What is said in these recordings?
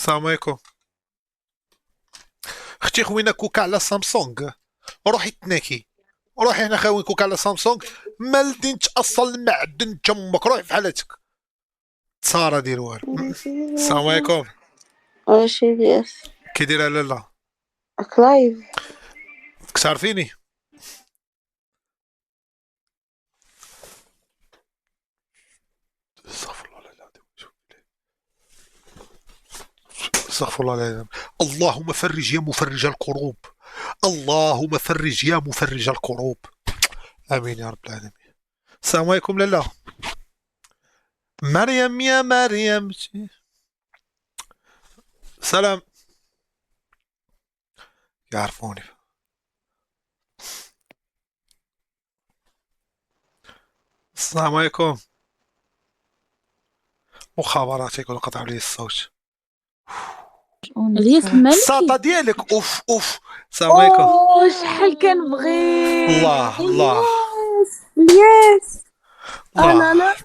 السلام عليكم. اختي خوينا كوكا على سامسونج. روحي تناكي. روحي هنا خاوي كوكا على سامسونج. مالدين تاصل المعدن تمك، روحي في حالتك. تصارى دير والو. السلام عليكم. ايش يس كي دايره لاله؟ لايف. تعرفيني؟ استغفر الله العظيم. استغفر الله العظيم. اللهم فرج يا مفرج الكروب. اللهم فرج يا مفرج الكروب. امين يا رب العالمين. السلام عليكم لاله. مريم يا مريم. سلام. يعرفوني. السلام عليكم. مخابرات يقول قطعوا لي الصوت. الياس الساطة المالكي. ديالك اوف اوف. السلام عليكم. شحال كنبغيك الله الله الياس. الله. لا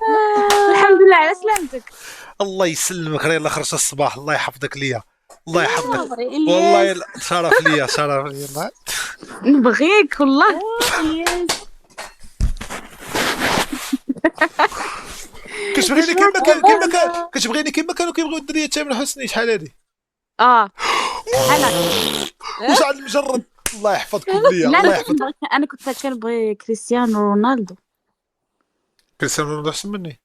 الحمد لله على سلامتك. الله يسلمك، غير لا خرجت الصباح. الله يحفظك ليا. الله يحفظك. صبري والله الياس، شرف ليا، شرف ليا الله. نبغيك والله الياس. كتبغيني كيما كتبغيني كيما كانوا كيبغيو الدريات تامر حسني. شحال هادي؟ بحال هكا. واش عاد المجرد. الله يحفظكم ليا. لا الله انا كنت يحفظك. نبغي، انا كنت كنبغي كريستيانو رونالدو. كريستيانو رونالدو احسن مني.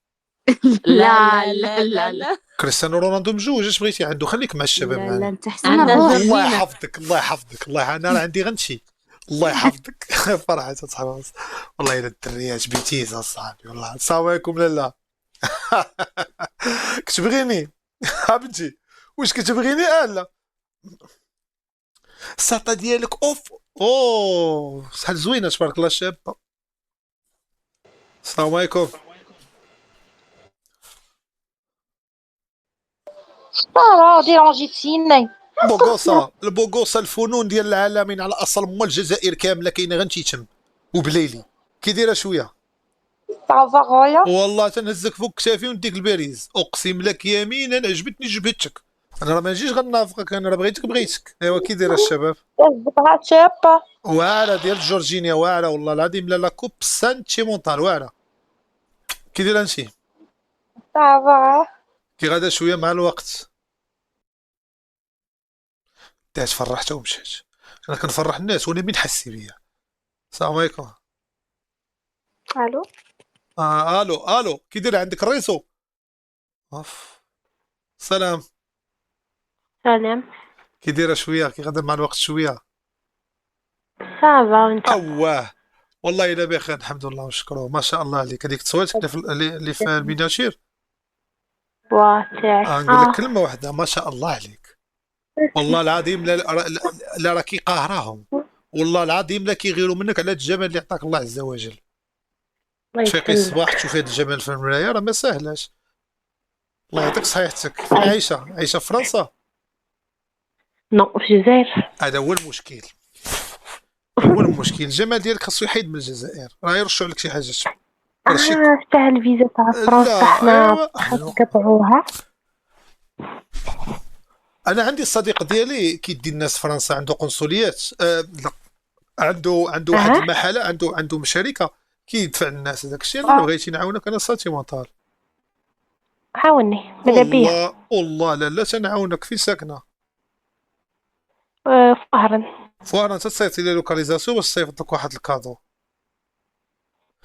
لا كريستيانو رونالدو مجوج. اش بغيتي عنده؟ خليك مع الشباب لا معنا. انت احسن من روحي. الله يحفظك، الله يحفظك، الله. انا راه عندي غنشي. الله يحفظك. فرحة صاحبي. والله الا الدريات بيتيز اصاحبي والله. السلام عليكم لاله. كتبغيني؟ بنتي واش كتبغيني؟ لا. الساطة ديالك اوف. اوه شحال زوينه تبارك الله شابه. السلام عليكم. ديرونجيتيني. بوغوسا البوغوسا، الفنون ديال العالمين على اصل مول الجزائر كامله كاينه غير تيتم وبليلي. كي دايره شويه؟ صافا خويا. والله تنهزك فوق كتافي ونديك الباريز. اقسم لك يمينا عجبتني جبهتك. انا راه ما نجيش غنافقك، انا راه بغيتك. ايوا كي دايره الشباب؟ تزبطها شابة. واعره ديال جورجينيا، واعره والله العظيم. لا كوب سانتي مونتال واعره. كي دايره انتي؟ صافا. كي غادا شويه مع الوقت. دات فرحتها ومشات. انا كنفرح الناس وانا مين حسي بيا. السلام عليكم. الو. الو الو. كي داير عندك الريسو؟ اوف. سلام. سلام. كي دايره شويه؟ كي غادا مع الوقت شويه؟ صافا وانت؟ اواه. والله الا بخير الحمد لله ونشكره. ما شاء الله عليك. هذيك تصويتك اللي في الميناتير. واتاك. نقول لك كلمه واحده، ما شاء الله عليك. والله العظيم لا راكي قاهراهم. والله العظيم لا كيغيروا منك على هذا الجمال اللي عطاك الله عز وجل. تفيقي الصباح تشوفي هذا الجمال في المرايه راه ما ساهلاش. الله يعطيك صحيحتك. فين عايشه في فرنسا؟ نو في الجزائر. هذا هو المشكل. هو المشكل. الجمال ديالك خاصو يحيد من الجزائر، راه يرشوا لك شي حاجه. رشيك. تاع الفيزا تاع فرنسا لا حنا ايوا. قطعوها. انا عندي الصديق ديالي كيدي الناس فرنسا، عنده قنصليات. لا، عنده واحد المحله، عنده شركه كيدفع الناس هذاك الشيء. انا بغيتي نعاونك انا ساتي مونطال. عاوني ماذا بيا. والله لا تنعاونك. في ساكنه فهرا. فوالا تصيفطي لي لوكاليزاسيون باش تصيفط لك واحد الكادو.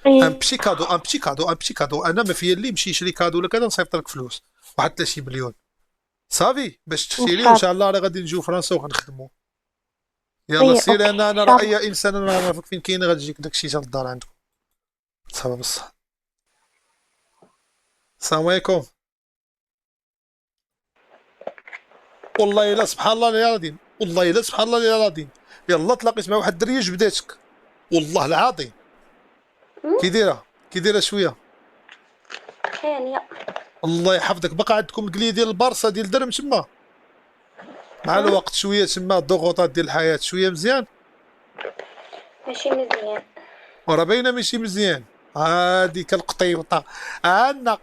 ان بشي كادو ان بشي كادو ان بشي كادو. انا ما فيا اللي يمشي يشري كادو ولا كذا نصيفط لك فلوس واحد 30 مليون صافي باش تشري. وان شاء الله راه غادي نجيو فرنسا وغنخدموا. يلا سير. انا راه اي انسان انا نعرفك فين كاين غتجيك داكشي حتى للدار عندكم. صافا بصح. السلام عليكم. والله الا سبحان الله العظيم. والله الا سبحان الله العظيم. يلا تلاقيت مع واحد الدريه جبداتك. والله العظيم. كي دايره شويه؟ ثانية. الله يحفظك. بقى عندكم القليه ديال البارصه ديال درهم تما؟ مع الوقت شويه تما الضغوطات ديال الحياه شويه مزيان. ماشي مزيان. وراه باينه ماشي مزيان. هاديك القطيوطه. انق.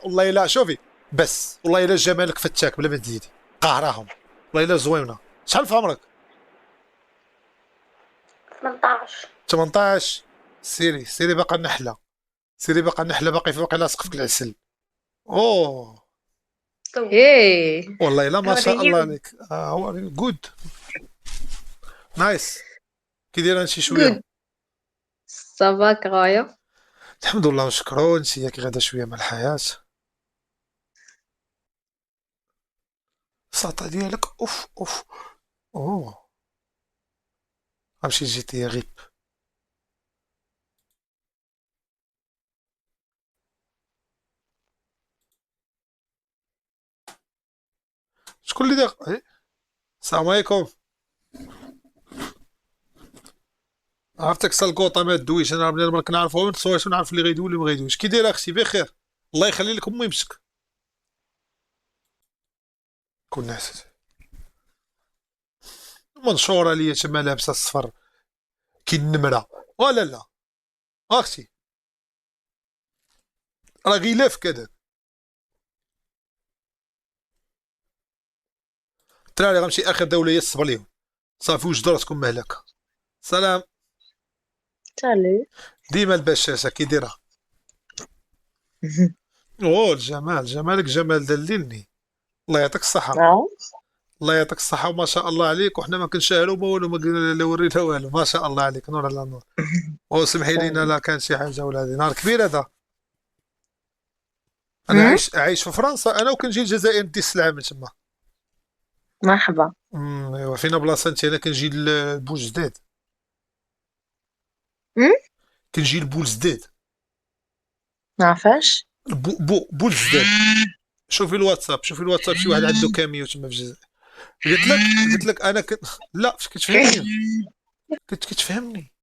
والله الا شوفي بس والله الا جمالك فتاك بلا ما تزيدي قهراهم والله الا زوينه. شحال في عمرك؟ 18. 18. سيري باقا نحله، سيري باقا نحله، باقي لاصق فيك العسل. اوه Hey, والله الا ما how are شاء الله you? عليك. جود نايس. كي دايره انت شويه؟ Good. صباك غاية. الحمد لله ونشكرو. انت كي غادا شويه مع الحياه؟ الساطع ديالك اوف اوف. اوه غنمشي جيتي غيب. شكون اللي داخل؟ السلام عليكم. عرفتك سالكوطه ما دويش، انا ملي ما كنعرفو ما نتصورش ونعرف اللي غيدوي واللي ما غيدويش. كي دايره اختي؟ بخير الله يخلي لك امي يمسك. كون نعست منشوره ليا تما لابسه الصفر كي النمره. ولا لا اختي راه غلاف كذا. الدراري غنمشي اخر دوليه الصبر ليهم صافي وجدوا راسكم مهلكه. سلام. سالي. ديما البشاشه كي دايره؟ اوه الجمال، جمالك جمال دللني. الله يعطيك الصحه. الله يعطيك الصحه وما شاء الله عليك. وحنا ما كنشاهلوا ما والو، ما لا ورينا والو. ما شاء الله عليك نور على نور. وسمحي لينا لا كان شي حاجه ولا هذه نهار كبير هذا. انا عايش في فرنسا انا، وكنجي الجزائر ندي السلعه من تما. مرحبا. ايوا فينا بلاصه انت؟ انا كنجي لبوجداد. كنجي لبوجداد. نعرفاش. بوجداد. شوفي الواتساب شي واحد عنده كاميو تما في الجزائر. قلت لك انا لا فاش كتفهمني. كتفهمني